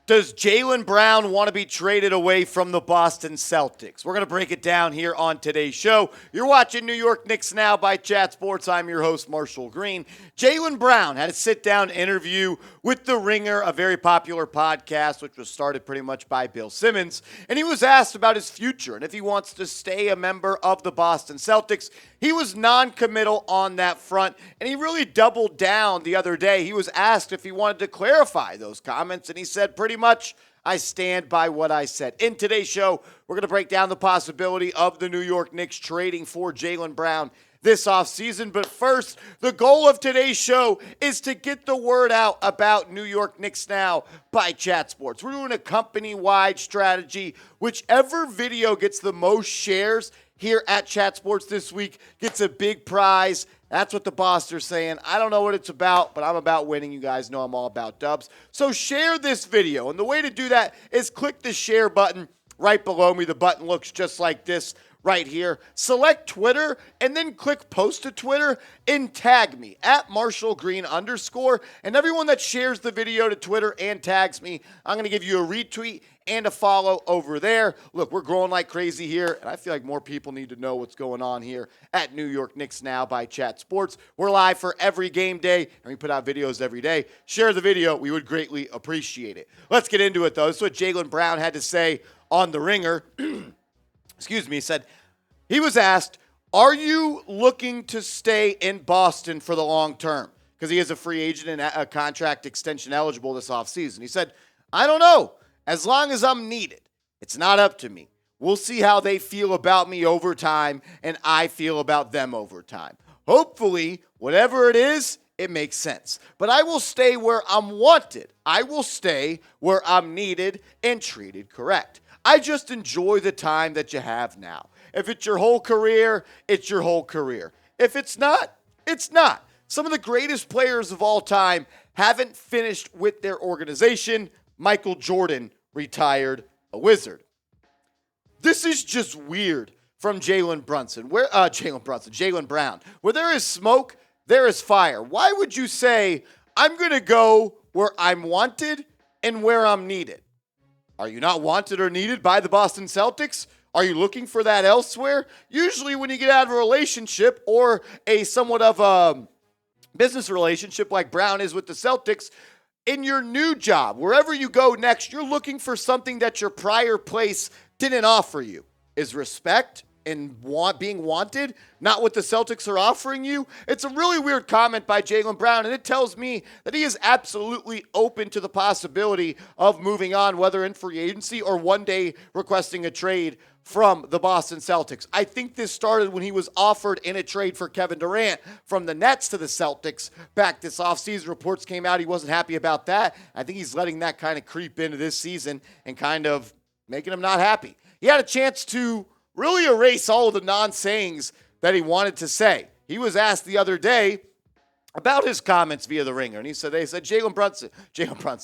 Does Jaylen Brown want to be traded away from the Boston Celtics? We're going to break it down here on today's show. You're watching New York Knicks Now by Chat Sports. I'm your host, Marshall Green. Jaylen Brown had a sit-down interview with The Ringer, a very popular podcast, which was started pretty much by Bill Simmons. And he was asked about his future and if he wants to stay a member of the Boston Celtics. He was non-committal on that front, and he really doubled down the other day. He was asked if he wanted to clarify those comments, and he said pretty much, I stand by what I said. In today's show, we're going to break down the possibility of the New York Knicks trading for Jaylen Brown this offseason. But first, the goal of today's show is to get the word out about New York Knicks Now by Chat Sports. We're doing a company-wide strategy. Whichever video gets the most shares here at Chat Sports this week gets a big prize. That's what the boss are saying. I don't know what it's about, but I'm about winning. You guys know I'm all about dubs. So share this video. And the way to do that is click the share button right below me. The button looks just like this right here. Select Twitter and then click post to Twitter and tag me at @MarshallGreen_. And everyone that shares the video to Twitter and tags me, I'm going to give you a retweet and a follow over there. Look, we're growing like crazy here, and I feel like more people need to know what's going on here at New York Knicks Now by Chat Sports. We're live for every game day, and we put out videos every day. Share the video. We would greatly appreciate it. Let's get into it, though. This is what Jaylen Brown had to say on The Ringer. Excuse me. He was asked, are you looking to stay in Boston for the long term? Because he is a free agent and a contract extension eligible this offseason. He said, I don't know. As long as I'm needed, it's not up to me. We'll see how they feel about me over time, and I feel about them over time. Hopefully, whatever it is, it makes sense. But I will stay where I'm wanted. I will stay where I'm needed and treated correct. I just enjoy the time that you have now. If it's your whole career, it's your whole career. If it's not, it's not. Some of the greatest players of all time haven't finished with their organization. Michael Jordan retired a Wizard. This is just weird from Jaylen Brown. Where there is smoke, there is fire. Why would you say, I'm going to go where I'm wanted and where I'm needed? Are you not wanted or needed by the Boston Celtics? Are you looking for that elsewhere? Usually when you get out of a relationship or a somewhat of a business relationship like Brown is with the Celtics, in your new job, wherever you go next, you're looking for something that your prior place didn't offer you. Is respect and being wanted not what the Celtics are offering you? It's a really weird comment by Jaylen Brown, and it tells me that he is absolutely open to the possibility of moving on, whether in free agency or one day requesting a trade from the Boston Celtics. I think this started when he was offered in a trade for Kevin Durant from the Nets to the Celtics back this offseason. Reports came out he wasn't happy about that. I think he's letting that kind of creep into this season and kind of making him not happy. He had a chance to really erase all of the non-sayings that he wanted to say. He was asked the other day about his comments via The Ringer, and they said, Jaylen Brunson,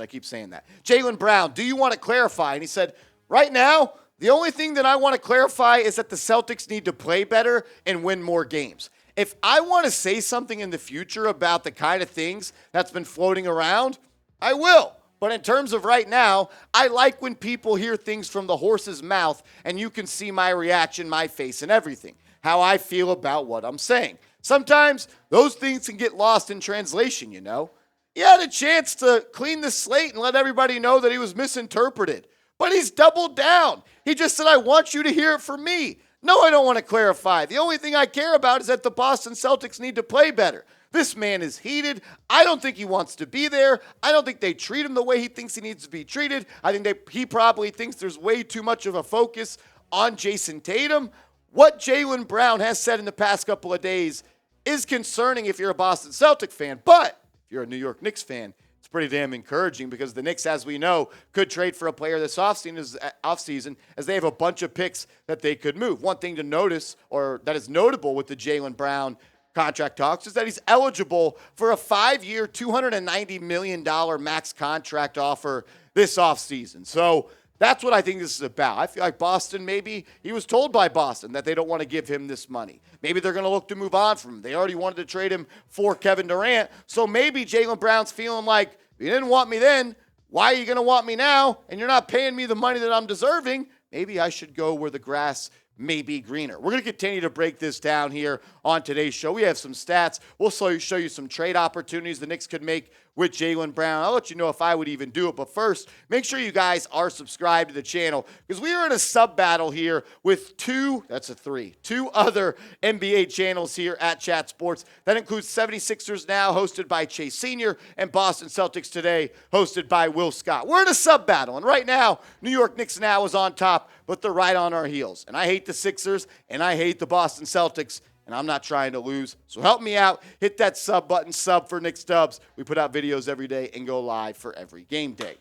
I keep saying that. Jaylen Brown, do you want to clarify? And he said, right now, the only thing that I want to clarify is that the Celtics need to play better and win more games. If I want to say something in the future about the kind of things that's been floating around, I will. But in terms of right now, I like when people hear things from the horse's mouth and you can see my reaction, my face, and everything, how I feel about what I'm saying. Sometimes those things can get lost in translation, you know. He had a chance to clean the slate and let everybody know that he was misinterpreted. But he's doubled down. He just said, I want you to hear it from me. No, I don't want to clarify. The only thing I care about is that the Boston Celtics need to play better. This man is heated. I don't think he wants to be there. I don't think they treat him the way he thinks he needs to be treated. I think he probably thinks there's way too much of a focus on Jason Tatum. What Jaylen Brown has said in the past couple of days is concerning if you're a Boston Celtic fan. But if you're a New York Knicks fan, it's pretty damn encouraging because the Knicks, as we know, could trade for a player this offseason as they have a bunch of picks that they could move. One thing to notice, or that is notable with the Jaylen Brown contract talks, is that he's eligible for a 5-year, $290 million max contract offer this offseason. So that's what I think this is about. I feel like Boston, maybe he was told by Boston that they don't want to give him this money. Maybe they're going to look to move on from him. They already wanted to trade him for Kevin Durant. So maybe Jaylen Brown's feeling like, you didn't want me then, Why are you going to want me now? And you're not paying me the money that I'm deserving. Maybe I should go where the grass may be greener. We're going to continue to break this down here on today's show. We have some stats. We'll show you some trade opportunities the Knicks could make with Jaylen Brown. I'll let you know if I would even do it. But first, make sure you guys are subscribed to the channel because we are in a sub battle here with two other NBA channels here at Chat Sports. That includes 76ers Now, hosted by Chase Sr., and Boston Celtics Today, hosted by Will Scott. We're in a sub battle, and right now, New York Knicks Now is on top, but they're right on our heels. And I hate the Sixers, and I hate the Boston Celtics, and I'm not trying to lose. So help me out. Hit that sub button, sub for Knicks Dubs. We put out videos every day and go live for every game day.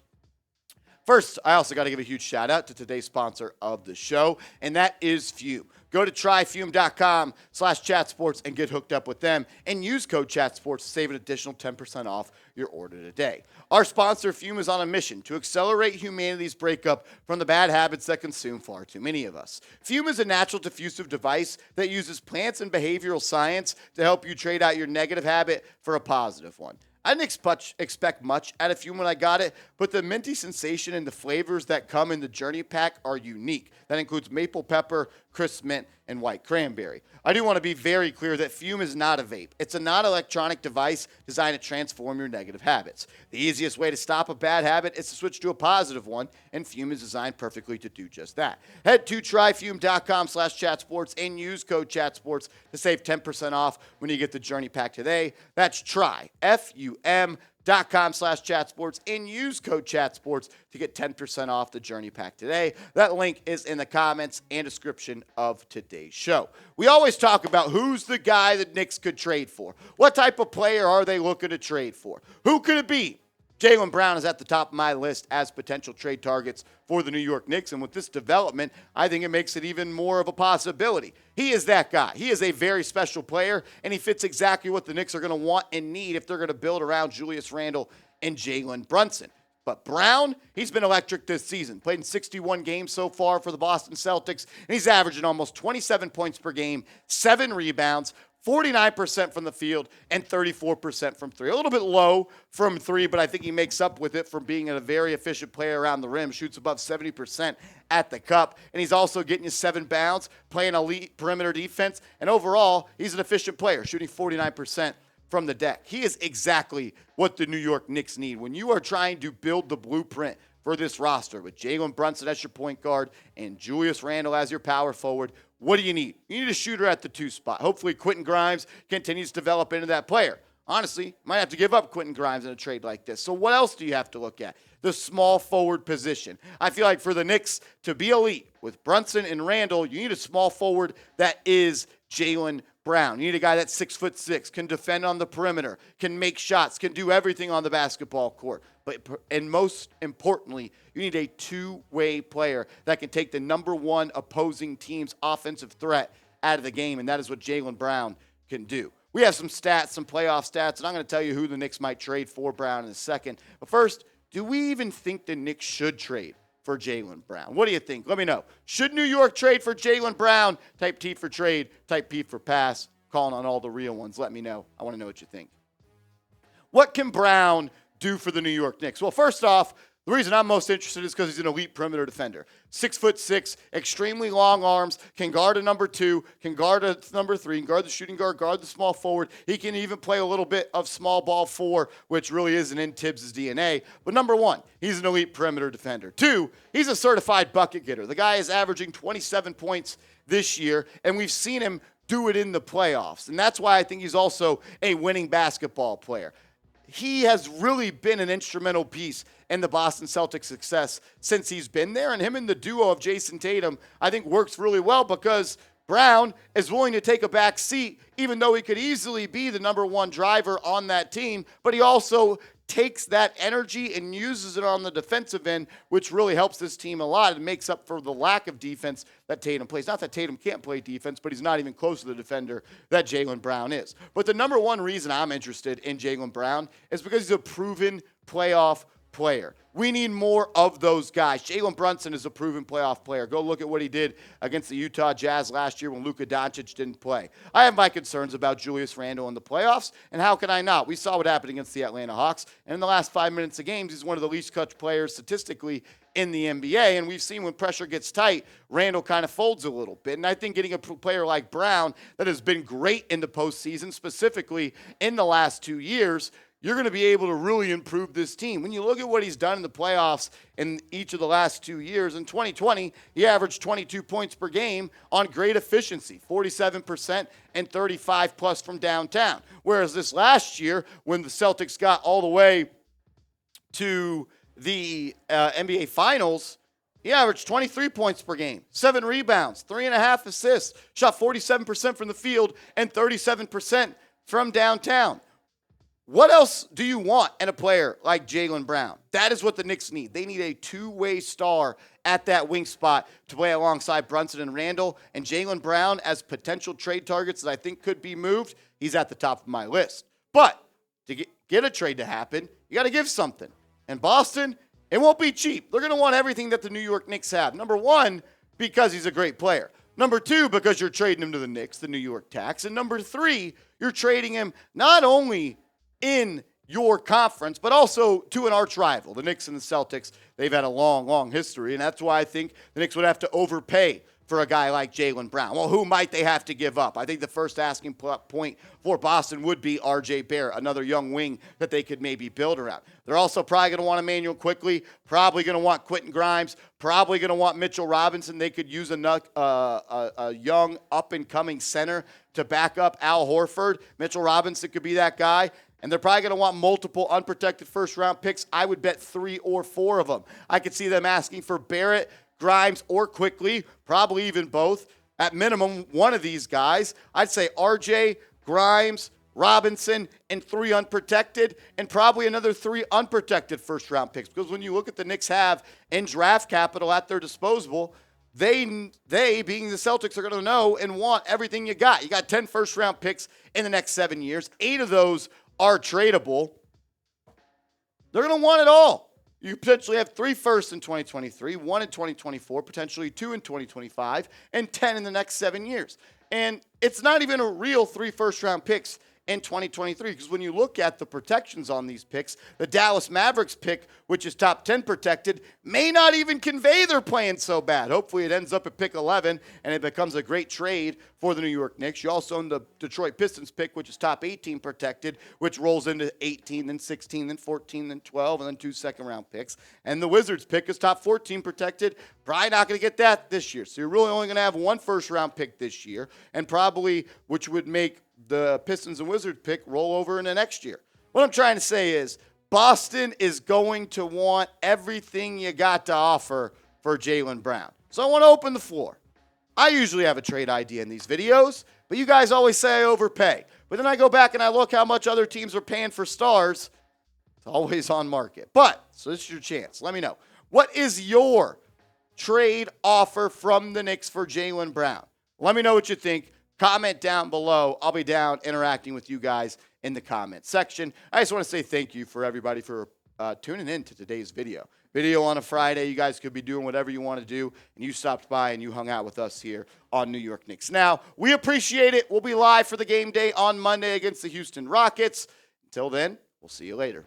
First, I also got to give a huge shout out to today's sponsor of the show, and that is Fume. Go to tryfume.com/chatsports and get hooked up with them and use code chatsports to save an additional 10% off your order today. Our sponsor, Fume, is on a mission to accelerate humanity's breakup from the bad habits that consume far too many of us. Fume is a natural diffusive device that uses plants and behavioral science to help you trade out your negative habit for a positive one. I didn't expect much out of Fume when I got it, but the minty sensation and the flavors that come in the Journey Pack are unique. That includes maple pepper, crisp mint, and white cranberry. I do want to be very clear that Fume is not a vape. It's a non-electronic device designed to transform your negative habits. The easiest way to stop a bad habit is to switch to a positive one, and Fume is designed perfectly to do just that. Head to tryfume.com/chatsports and use code chatsports to save 10% off when you get the Journey Pack today. That's FUM.com/chatsports and use code chatsports to get 10% off the Journey Pack today. That link is in the comments and description of today's show. We always talk about who's the guy that Knicks could trade for. What type of player are they looking to trade for? Who could it be? Jaylen Brown is at the top of my list as potential trade targets for the New York Knicks, and with this development, I think it makes it even more of a possibility. He is that guy. He is a very special player, and he fits exactly what the Knicks are going to want and need if they're going to build around Julius Randle and Jalen Brunson. But Brown, he's been electric this season. Played in 61 games so far for the Boston Celtics, and he's averaging almost 27 points per game, 7 rebounds, 49% from the field, and 34% from three. A little bit low from three, but I think he makes up with it from being a very efficient player around the rim, shoots above 70% at the cup, and he's also getting you 7 bounds, playing elite perimeter defense, and overall, he's an efficient player, shooting 49% from the deck. He is exactly what the New York Knicks need. When you are trying to build the blueprint for this roster with Jalen Brunson as your point guard and Julius Randle as your power forward, what do you need? You need a shooter at the 2 spot. Hopefully Quentin Grimes continues to develop into that player. Honestly, you might have to give up Quentin Grimes in a trade like this. So what else do you have to look at? The small forward position. I feel like for the Knicks to be elite with Brunson and Randle, you need a small forward that is Jaylen Brown. You need a guy that's 6'6", can defend on the perimeter, can make shots, can do everything on the basketball court. And most importantly, you need a two-way player that can take the number one opposing team's offensive threat out of the game, and that is what Jaylen Brown can do. We have some stats, some playoff stats, and I'm going to tell you who the Knicks might trade for Brown in a second. But first, do we even think the Knicks should trade for Jaylen Brown? What do you think? Let me know. Should New York trade for Jaylen Brown? Type T for trade, type P for pass. Calling on all the real ones. Let me know. I want to know what you think. What can Brown do for the New York Knicks? Well, first off, the reason I'm most interested is because he's an elite perimeter defender. 6'6", extremely long arms, can guard a number 2, can guard a number 3, can guard the shooting guard, guard the small forward. He can even play a little bit of small ball 4, which really isn't in Tibbs' DNA. But number 1, he's an elite perimeter defender. 2, he's a certified bucket getter. The guy is averaging 27 points this year, and we've seen him do it in the playoffs. And that's why I think he's also a winning basketball player. He has really been an instrumental piece in the Boston Celtics' success since he's been there. And him and the duo of Jason Tatum, I think, works really well because Brown is willing to take a back seat, even though he could easily be the number 1 driver on that team. But he also takes that energy and uses it on the defensive end, which really helps this team a lot and makes up for the lack of defense that Tatum plays. Not that Tatum can't play defense, but he's not even close to the defender that Jaylen Brown is. But the number 1 reason I'm interested in Jaylen Brown is because he's a proven playoff player. We need more of those guys. Jalen Brunson is a proven playoff player. Go look at what he did against the Utah Jazz last year when Luka Doncic didn't play. I have my concerns about Julius Randle in the playoffs, and how can I not? We saw what happened against the Atlanta Hawks, and in the last 5 minutes of games, he's one of the least clutch players statistically in the NBA, and we've seen when pressure gets tight, Randle kind of folds a little bit. And I think getting a player like Brown that has been great in the postseason, specifically in the last 2 years, you're going to be able to really improve this team. When you look at what he's done in the playoffs in each of the last 2 years, in 2020, he averaged 22 points per game on great efficiency, 47% and 35 plus from downtown. Whereas this last year, when the Celtics got all the way to the NBA Finals, he averaged 23 points per game, 7 rebounds, 3.5 assists, shot 47% from the field and 37% from downtown. What else do you want in a player like Jaylen Brown? That is what the Knicks need. They need a two-way star at that wing spot to play alongside Brunson and Randle. And Jaylen Brown, as potential trade targets that I think could be moved, he's at the top of my list. But to get a trade to happen, you got to give something. And Boston, it won't be cheap. They're going to want everything that the New York Knicks have. Number one, because he's a great player. Number two, because you're trading him to the Knicks, the New York Tax. And number three, you're trading him not only in your conference, but also to an arch rival. The Knicks and the Celtics, they've had a long, long history, and that's why I think the Knicks would have to overpay for a guy like Jaylen Brown. Well, who might they have to give up? I think the first asking point for Boston would be R.J. Barrett, another young wing that they could maybe build around. They're also probably going to want Emmanuel Quickly, probably going to want Quentin Grimes, probably going to want Mitchell Robinson. They could use a young up-and-coming center to back up Al Horford. Mitchell Robinson could be that guy. And they're probably going to want multiple unprotected first-round picks. I would bet 3 or 4 of them. I could see them asking for Barrett, Grimes, or Quickly, probably even both. At minimum, one of these guys. I'd say RJ, Grimes, Robinson, and 3 unprotected, and probably another 3 unprotected first-round picks. Because when you look at the Knicks have in draft capital at their disposal, they being the Celtics, are going to know and want everything you got. You got 10 first-round picks in the next 7 years. 8 of those are tradable. They're going to want it all. You potentially have 3 firsts in 2023, 1 in 2024, potentially 2 in 2025, and 10 in the next 7 years. And it's not even a real 3 first-round picks in 2023, because when you look at the protections on these picks, the Dallas Mavericks pick, which is top 10 protected, may not even convey they're playing so bad. Hopefully it ends up at pick 11 and it becomes a great trade for the New York Knicks. You also own the Detroit Pistons pick, which is top 18 protected, which rolls into 18, then 16, then 14, then 12, and then 2 second-round picks. And the Wizards pick is top 14 protected. Probably not going to get that this year. So you're really only going to have 1 first-round pick this year, and probably, which would make the Pistons and Wizards pick roll over in the next year. What I'm trying to say is Boston is going to want everything you got to offer for Jaylen Brown. So I want to open the floor. I usually have a trade idea in these videos, but you guys always say I overpay. But then I go back and I look how much other teams are paying for stars. It's always on market. But, so this is your chance. Let me know. What is your trade offer from the Knicks for Jaylen Brown? Let me know what you think. Comment down below. I'll be down interacting with you guys in the comment section. I just want to say thank you for everybody for tuning in to today's video. Video on a Friday. You guys could be doing whatever you want to do, and you stopped by and you hung out with us here on New York Knicks. Now, we appreciate it. We'll be live for the game day on Monday against the Houston Rockets. Until then, we'll see you later.